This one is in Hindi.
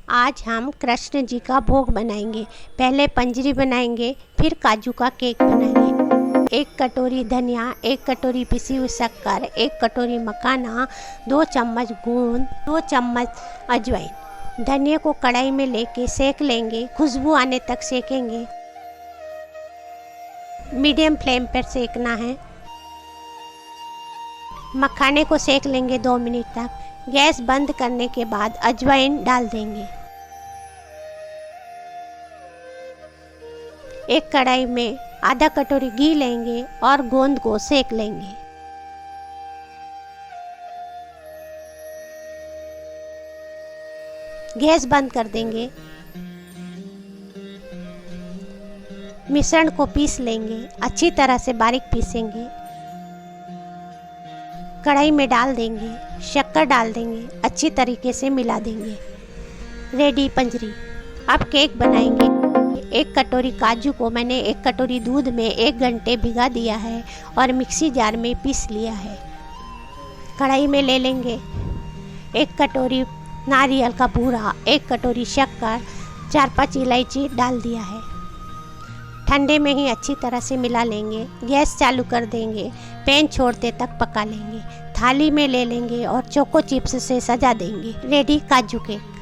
आज हम कृष्ण जी का भोग बनाएंगे। पहले पंजरी बनाएंगे, फिर काजू का केक बनाएंगे। 1 कटोरी धनिया, 1 कटोरी पिसी हुई शक्कर, 1 कटोरी मखाना, 2 चम्मच गोंद, 2 चम्मच अजवाइन। धनिया को कढ़ाई में लेके सेक लेंगे, खुशबू आने तक सेकेंगे। मीडियम फ्लेम पर सेकना है। मखाने को सेक लेंगे 2 मिनट तक। गैस बंद करने के बाद अजवाइन डाल देंगे। एक कढ़ाई में आधा कटोरी घी लेंगे और गोंद को सेक लेंगे। गैस बंद कर देंगे। मिश्रण को पीस लेंगे, अच्छी तरह से बारीक पीसेंगे। कढ़ाई में डाल देंगे, शक्कर डाल देंगे, अच्छी तरीके से मिला देंगे। रेडी पंजरी। अब केक बनाएंगे। 1 कटोरी काजू को मैंने 1 कटोरी दूध में 1 घंटे भिगा दिया है और मिक्सी जार में पीस लिया है। कढ़ाई में ले लेंगे 1 कटोरी नारियल का बूरा, 1 कटोरी शक्कर, 4-5 इलायची डाल दिया है। ठंडे में ही अच्छी तरह से मिला लेंगे। गैस चालू कर देंगे, पैन छोड़ते तक पका लेंगे। थाली में ले लेंगे और चोको चिप्स से सजा देंगे। रेडी काजू केक।